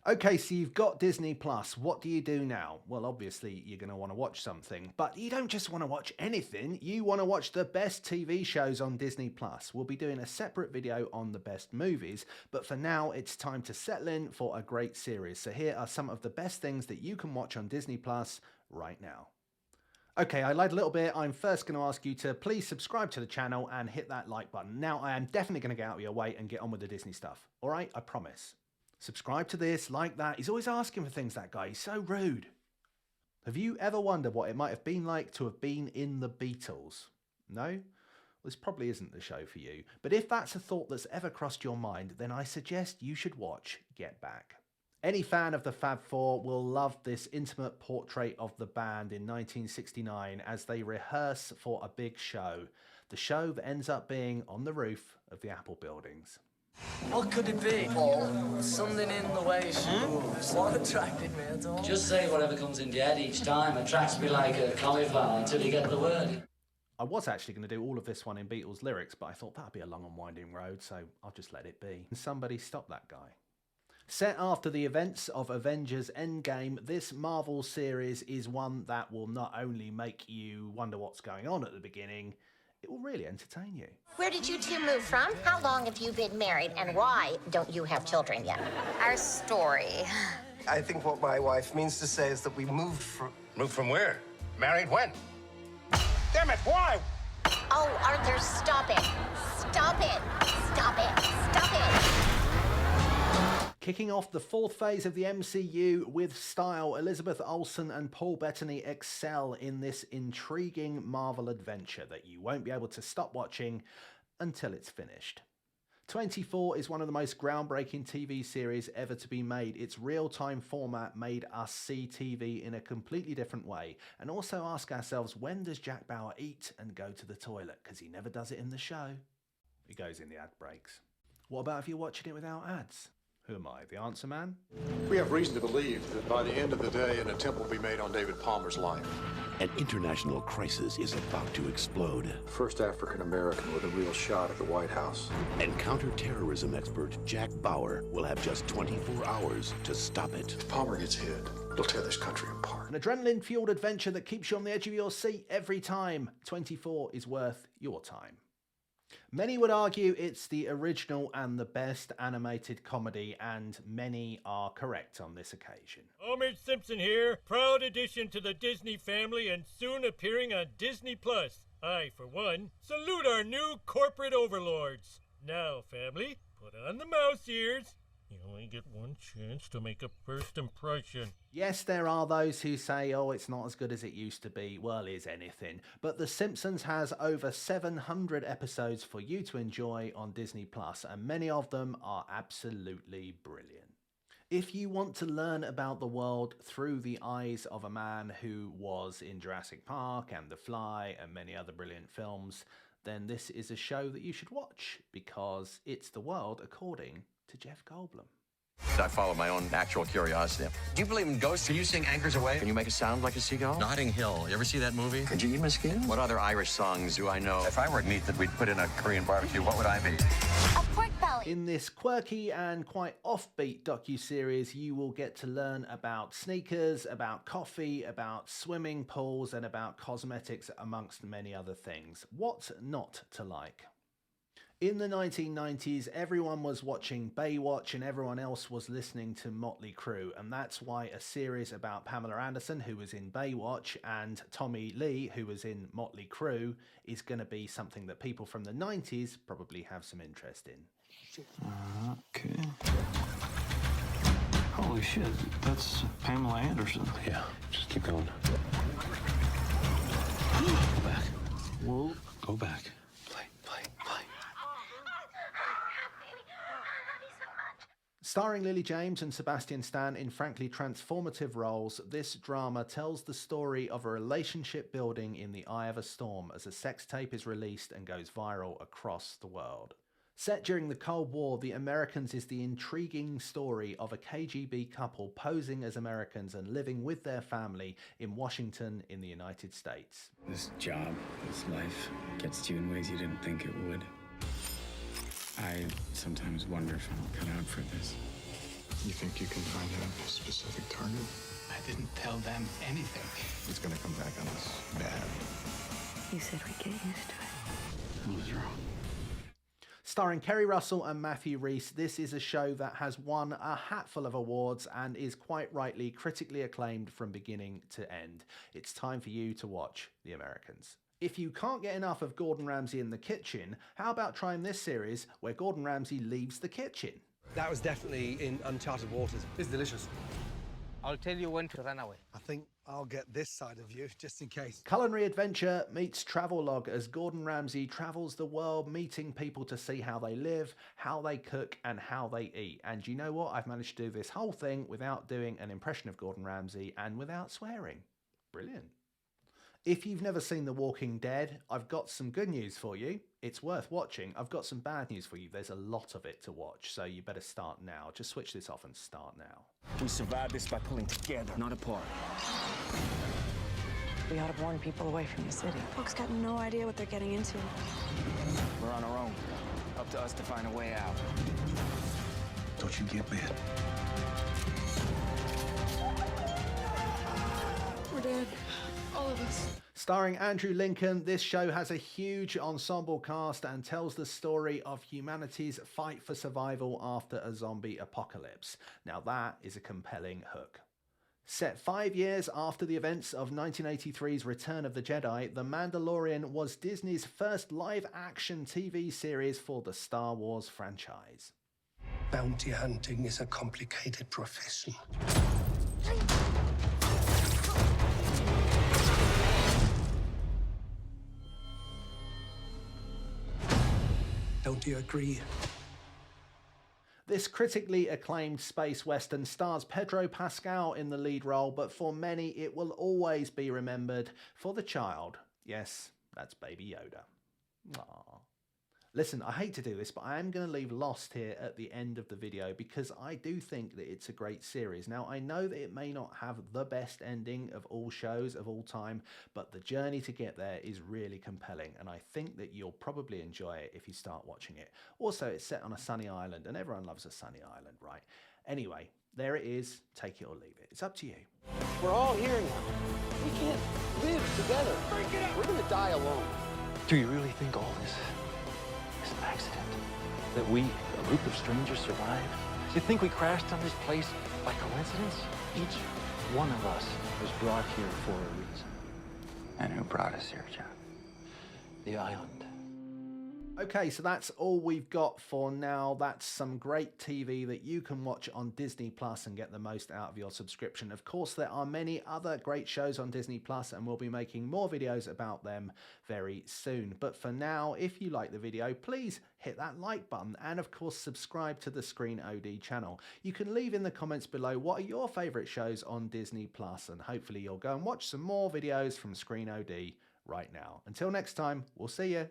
Okay, so you've got Disney Plus. What do you do now? Well, obviously you're going to want to watch something, but you don't just want to watch anything. You want to watch the best TV shows on Disney Plus. We'll be doing a separate video on the best movies, but for now it's time to settle in for a great series. So here are some of the best things that you can watch on Disney Plus right now. Okay, I lied a little bit. I'm first going to ask you to please subscribe to the channel and hit that like button. Now I am definitely going to get out of your way and get on with the Disney stuff. All right, I promise. Subscribe to this, like that. He's always asking for things, that guy. He's so rude. Have you ever wondered what it might have been like to have been in the Beatles? No? Well, this probably isn't the show for you. But if that's a thought that's ever crossed your mind, then I suggest you should watch Get Back. Any fan of the Fab Four will love this intimate portrait of the band in 1969 as they rehearse for a big show. The show that ends up being on the roof of the Apple buildings. What could it be, Paul? Something in the way she moves. What attracted me at all? Just say whatever comes in your head each time. Attracts me like a cauliflower until you get the word. I was actually going to do all of this one in Beatles lyrics, but I thought that'd be a long and winding road, so I'll just let it be. Somebody stop that guy. Set after the events of Avengers Endgame, this Marvel series is one that will not only make you wonder what's going on at the beginning, it will really entertain you. Where did you two move from? How long have you been married? And why don't you have children yet? Our story. I think what my wife means to say is that we moved from... Moved from where? Married when? Damn it, why? Oh, Arthur, stop it. Stop it. Stop it. Stop it. Kicking off the fourth phase of the MCU with style, Elizabeth Olsen and Paul Bettany excel in this intriguing Marvel adventure that you won't be able to stop watching until it's finished. 24 is one of the most groundbreaking TV series ever to be made. Its real-time format made us see TV in a completely different way, and also ask ourselves, when does Jack Bauer eat and go to the toilet? Because he never does it in the show. He goes in the ad breaks. What about if you're watching it without ads? Who am I, the answer man? We have reason to believe that by the end of the day, an attempt will be made on David Palmer's life. An international crisis is about to explode. First African-American with a real shot at the White House. And counterterrorism expert Jack Bauer will have just 24 hours to stop it. If Palmer gets hit, it'll tear this country apart. An adrenaline-fueled adventure that keeps you on the edge of your seat every time. 24 is worth your time. Many would argue it's the original and the best animated comedy, and many are correct on this occasion. Homer Simpson here, proud addition to the Disney family and soon appearing on Disney+. I, for one, salute our new corporate overlords. Now, family, put on the mouse ears. You only get one chance to make a first impression. Yes, there are those who say, oh, it's not as good as it used to be. Well, is anything. But The Simpsons has over 700 episodes for you to enjoy on Disney+, and many of them are absolutely brilliant. If you want to learn about the world through the eyes of a man who was in Jurassic Park and The Fly and many other brilliant films, then this is a show that you should watch, because it's the world according to Jeff Goldblum. I follow my own natural curiosity. Do you believe in ghosts? Can you sing Anchors Away? Can you make a sound like a seagull? Notting Hill. You ever see that movie? Could you eat my skin? What other Irish songs do I know? If I were meat that we'd put in a Korean barbecue, what would I be? A pork belly. In this quirky and quite offbeat docu-series, you will get to learn about sneakers, about coffee, about swimming pools, and about cosmetics, amongst many other things. What not to like? In the 1990s, everyone was watching Baywatch and everyone else was listening to Motley Crue, and that's why a series about Pamela Anderson, who was in Baywatch, and Tommy Lee, who was in Motley Crue, is going to be something that people from the 90s probably have some interest in. Okay. Holy shit, that's Pamela Anderson. Yeah, just keep going. Go back. Whoa. Go back. Starring Lily James and Sebastian Stan in frankly transformative roles, this drama tells the story of a relationship building in the eye of a storm as a sex tape is released and goes viral across the world. Set during the Cold War, The Americans is the intriguing story of a KGB couple posing as Americans and living with their family in Washington in the United States. This job, this life, gets to you in ways you didn't think it would. I sometimes wonder if I'm cut out for this. You think you can find a specific target? I didn't tell them anything. It's gonna come back on us bad. You said we'd get used to it. I was wrong. Starring Kerry Russell and Matthew Rhys, this is a show that has won a hatful of awards and is quite rightly critically acclaimed from beginning to end. It's time for you to watch The Americans. If you can't get enough of Gordon Ramsay in the kitchen, how about trying this series where Gordon Ramsay leaves the kitchen? That was definitely in uncharted waters. It's delicious. I'll tell you when to run away. I think I'll get this side of you, just in case. Culinary adventure meets travelogue as Gordon Ramsay travels the world meeting people to see how they live, how they cook and how they eat. And you know what? I've managed to do this whole thing without doing an impression of Gordon Ramsay and without swearing. Brilliant. If you've never seen The Walking Dead, I've got some good news for you. It's worth watching. I've got some bad news for you. There's a lot of it to watch, so you better start now. Just switch this off and start now. We survived this by pulling together, not apart. We ought to warn people away from the city. Folks got no idea what they're getting into. We're on our own. Up to us to find a way out. Don't you get mad. We're dead. All of us. Starring Andrew Lincoln, this show has a huge ensemble cast and tells the story of humanity's fight for survival after a zombie apocalypse. Now that is a compelling hook. Set 5 years after the events of 1983's Return of the Jedi, The Mandalorian was Disney's first live-action TV series for the Star Wars franchise. Bounty hunting is a complicated profession. Don't you agree? This critically acclaimed space western stars Pedro Pascal in the lead role, but for many it will always be remembered for the child. Yes, that's Baby Yoda. Aww. Listen, I hate to do this, but I am going to leave Lost here at the end of the video because I do think that it's a great series. Now, I know that it may not have the best ending of all shows of all time, but the journey to get there is really compelling, and I think that you'll probably enjoy it if you start watching it. Also, it's set on a sunny island, and everyone loves a sunny island, right? Anyway, there it is. Take it or leave it. It's up to you. We're all here now. We can't live together. We're gonna die alone. Do you really think all this is an accident? That we, a group of strangers, survived? You think we crashed on this place by coincidence? Each one of us was brought here for a reason. And who brought us here, John? The island. Okay, so that's all we've got for now. That's some great TV that you can watch on Disney Plus and get the most out of your subscription. Of course, there are many other great shows on Disney Plus, and we'll be making more videos about them very soon. But for now, if you like the video, please hit that like button and of course subscribe to the Screen OD channel. You can leave in the comments below what are your favorite shows on Disney Plus, and hopefully you'll go and watch some more videos from Screen OD right now. Until next time, we'll see you.